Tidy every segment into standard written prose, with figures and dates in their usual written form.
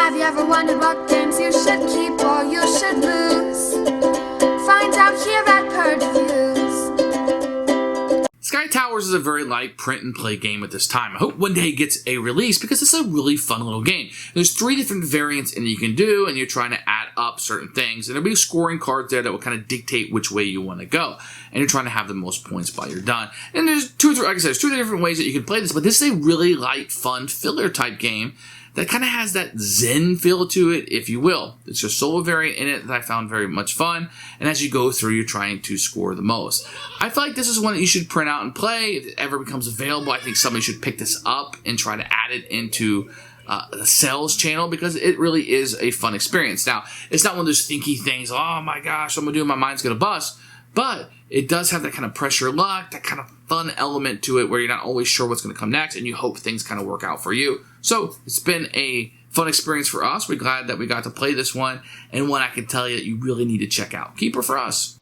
Have you ever wondered what games you should keep or you should lose? Find out here at Purge Reviews. Sky Towers is a very light print and play game at this time. I hope one day it gets a release because it's a really fun little game. There's 3 different variants in you can do, and you're trying to add up certain things. And there'll be scoring cards there that will kind of dictate which way you want to go. And you're trying to have the most points by you're done. And there's 2 or 3, like I said, there's 2 different ways that you can play this, but this is a really light, fun, filler type game that kind of has that Zen feel to it, if you will. It's a solo variant in it that I found very much fun, and as you go through, you're trying to score the most. I feel like this is one that you should print out and play. If it ever becomes available, I think somebody should pick this up and try to add it into the sales channel because it really is a fun experience. Now, it's not one of those thinky things, oh my gosh, what I'm going to do, my mind's going to bust, but it does have that kind of pressure luck, that kind of fun element to it where you're not always sure what's going to come next and you hope things kind of work out for you. So it's been a fun experience for us. We're glad that we got to play this one, and one I can tell you that you really need to check out. Keeper for us.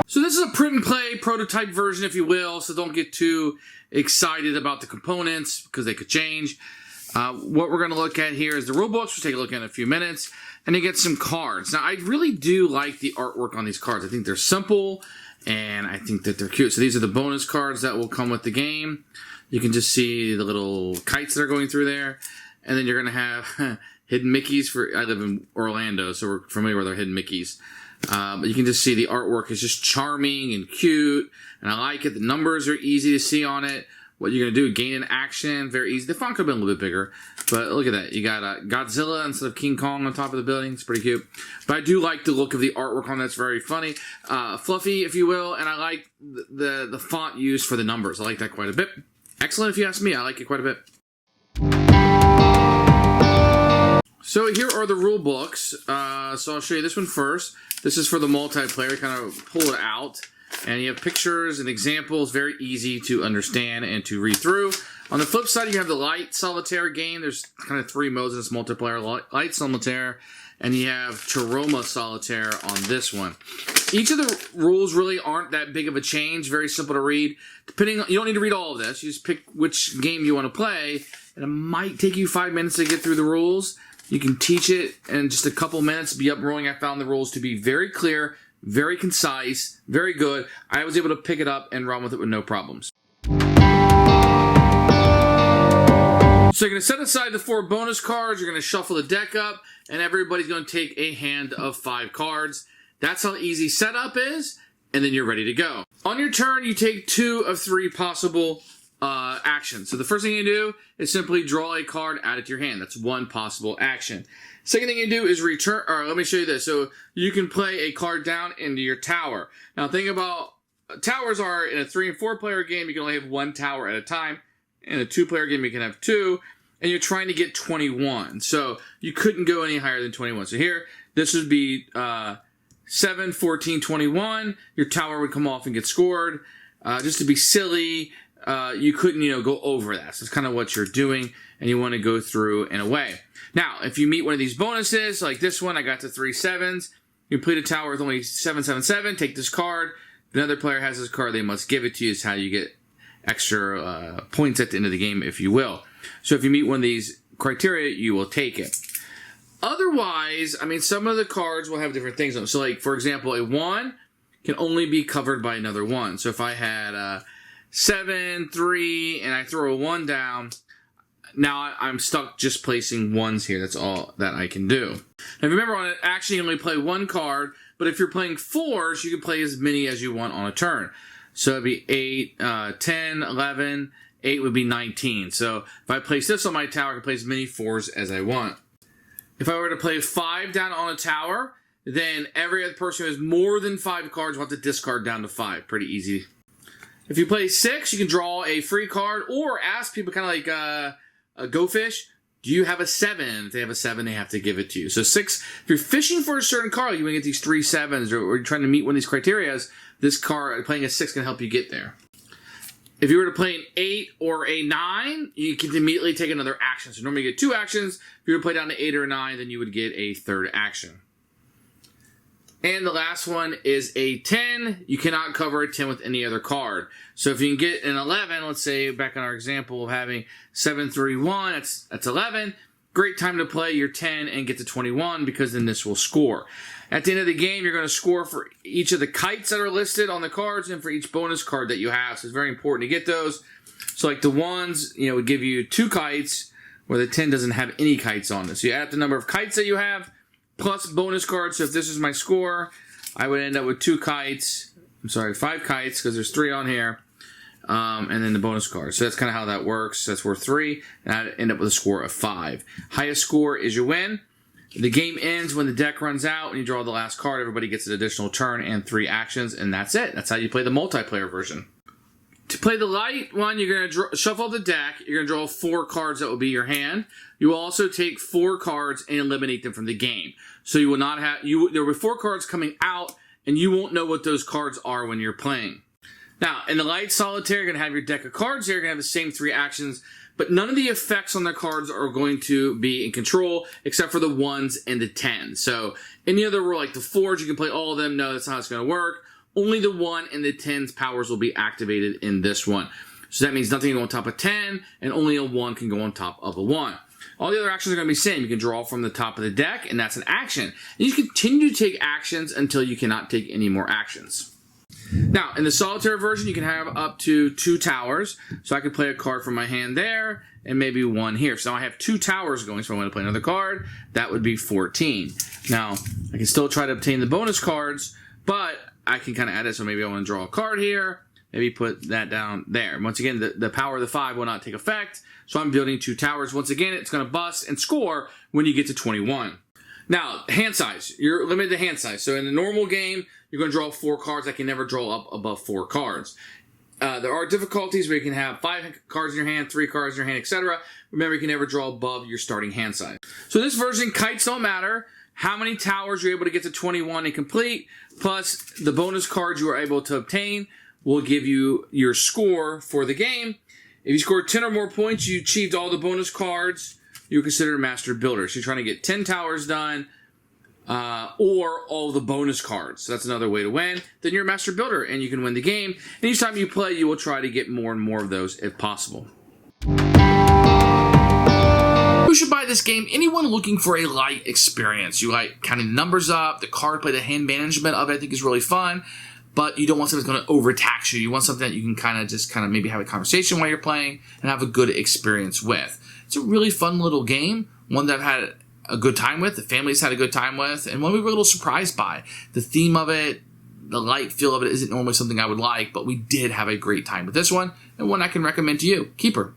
So this is a print and play prototype version, if you will, so don't get too excited about the components because they could change. What we're going to look at here is the rulebooks. We'll take a look at in a few minutes. And you get some cards. Now, I really do like the artwork on these cards. I think they're simple, and I think that they're cute. So these are the bonus cards that will come with the game. You can just see the little kites that are going through there. And then you're going to have hidden Mickeys. I live in Orlando, so we're familiar with our hidden Mickeys. But you can just see the artwork is just charming and cute. And I like it. The numbers are easy to see on it. What you're going to do, gain an action, very easy. The font could have been a little bit bigger, but look at that. You got Godzilla instead of King Kong on top of the building. It's pretty cute. But I do like the look of the artwork on that. It's very funny. Fluffy, if you will, and I like the font used for the numbers. I like that quite a bit. Excellent if you ask me. I like it quite a bit. So here are the rule books. So I'll show you this one first. This is for the multiplayer. Kind of pull it out. And you have pictures and examples, very easy to understand and to read through. On the flip side, you have the light solitaire game. There's kind of 3 modes in this multiplayer. Light solitaire, and you have Chiroma solitaire on this one. Each of the rules really aren't that big of a change. Very simple to read. You don't need to read all of this. You just pick which game you want to play, and it might take you 5 minutes to get through the rules. You can teach it in just a couple minutes, be up and rolling. I found the rules to be very clear, very concise, very good. I was able to pick it up and run with it with no problems. So you're going to set aside the 4 bonus cards, you're going to shuffle the deck up, and everybody's going to take a hand of 5 cards. That's how easy setup is, and then you're ready to go. On your turn, you take 2 of 3 possible actions. So the first thing you do is simply draw a card, add it to your hand. That's one possible action. Second thing you do is return, or let me show you this. So you can play a card down into your tower. Now think about, towers are in a 3 and 4 player game, you can only have 1 tower at a time. In a 2-player game, you can have 2, and you're trying to get 21. So you couldn't go any higher than 21. So here, this would be 7, 14, 21. Your tower would come off and get scored. Just to be silly, you couldn't, go over that. So it's kind of what you're doing, and you want to go through in a way. Now, if you meet one of these bonuses, like this one, I got to 3 7s. You complete a tower with only 7, 7, 7. Take this card. If another player has this card, they must give it to you. It's how you get extra points at the end of the game, if you will. So if you meet one of these criteria, you will take it. Otherwise, some of the cards will have different things on them. So, like, for example, a 1 can only be covered by another 1. So if I had 7, 3, and I throw a 1 down, now I'm stuck just placing 1s here. That's all that I can do. Now remember, on an action you only play 1 card, but if you're playing 4s, you can play as many as you want on a turn. So it'd be 8, 10, 11, 8 would be 19. So if I place this on my tower, I can play as many 4s as I want. If I were to play 5 down on a tower, then every other person who has more than 5 cards will have to discard down to 5. Pretty easy. If you play 6, you can draw a free card or ask people, kind of like a Go Fish, do you have a 7? If they have a 7, they have to give it to you. So 6, if you're fishing for a certain card, you want to get these 3 7s, or you're trying to meet one of these criteria, this card, playing a 6 can help you get there. If you were to play an 8 or a 9, you can immediately take another action. So normally you get 2 actions. If you were to play down to 8 or a 9, then you would get a 3rd action. And the last one is a 10. You cannot cover a 10 with any other card. So if you can get an 11, let's say back in our example of having 731, that's 11. Great time to play your 10 and get to 21 because then this will score. At the end of the game, you're going to score for each of the kites that are listed on the cards and for each bonus card that you have. So it's very important to get those. So like the ones, would give you 2 kites where the 10 doesn't have any kites on it. So you add up the number of kites that you have plus bonus cards. So if this is my score, I would end up with 5 kites because there's 3 on here. And then the bonus card. So that's kind of how that works. That's worth 3, and I'd end up with a score of 5. Highest score is your win. The game ends when the deck runs out and you draw the last card. Everybody gets an additional turn and 3 actions, and that's it. That's how you play the multiplayer version. To play the light one, you're going to shuffle the deck. You're going to draw 4 cards that will be your hand. You will also take 4 cards and eliminate them from the game. So you will not have there will be 4 cards coming out, and you won't know what those cards are when you're playing. Now, in the light solitaire, you're going to have your deck of cards here. You're going to have the same 3 actions, but none of the effects on the cards are going to be in control except for the 1s and the 10s. So any other rule, like the 4s, you can play all of them. No, that's not how it's going to work. Only the 1 and the 10s powers will be activated in this one. So that means nothing can go on top of 10, and only a 1 can go on top of a 1. All the other actions are going to be the same. You can draw from the top of the deck, and that's an action. And you continue to take actions until you cannot take any more actions. Now, in the solitaire version, you can have up to 2 towers. So I could play a card from my hand there and maybe 1 here. So now I have 2 towers going. So if I want to play another card, that would be 14. Now, I can still try to obtain the bonus cards, but I can kind of add it. So maybe I want to draw a card here. Maybe put that down there. Once again, the power of the 5 will not take effect. So I'm building 2 towers. Once again, it's going to bust and score when you get to 21. Now, hand size. You're limited to hand size. So in the normal game, you're going to draw 4 cards. I can never draw up above 4 cards. There are difficulties where you can have 5 cards in your hand, 3 cards in your hand, etc. Remember, you can never draw above your starting hand size. So this version, kites don't matter. How many towers you're able to get to 21 and complete, plus the bonus cards you are able to obtain will give you your score for the game. If you scored 10 or more points, you achieved all the bonus cards, you're considered a master builder. So you're trying to get 10 towers done, or all the bonus cards. So that's another way to win. Then you're a master builder, and you can win the game. And each time you play, you will try to get more and more of those if possible. Who should buy this game? Anyone looking for a light experience. You like counting the numbers up, the card play, the hand management of it I think is really fun. But you don't want something that's going to overtax you. You want something that you can kind of maybe have a conversation while you're playing and have a good experience with. It's a really fun little game, one that I've had a good time with, the family's had a good time with, and one we were a little surprised by. The theme of it, the light feel of it isn't normally something I would like, but we did have a great time with this one, and one I can recommend to you. Keeper.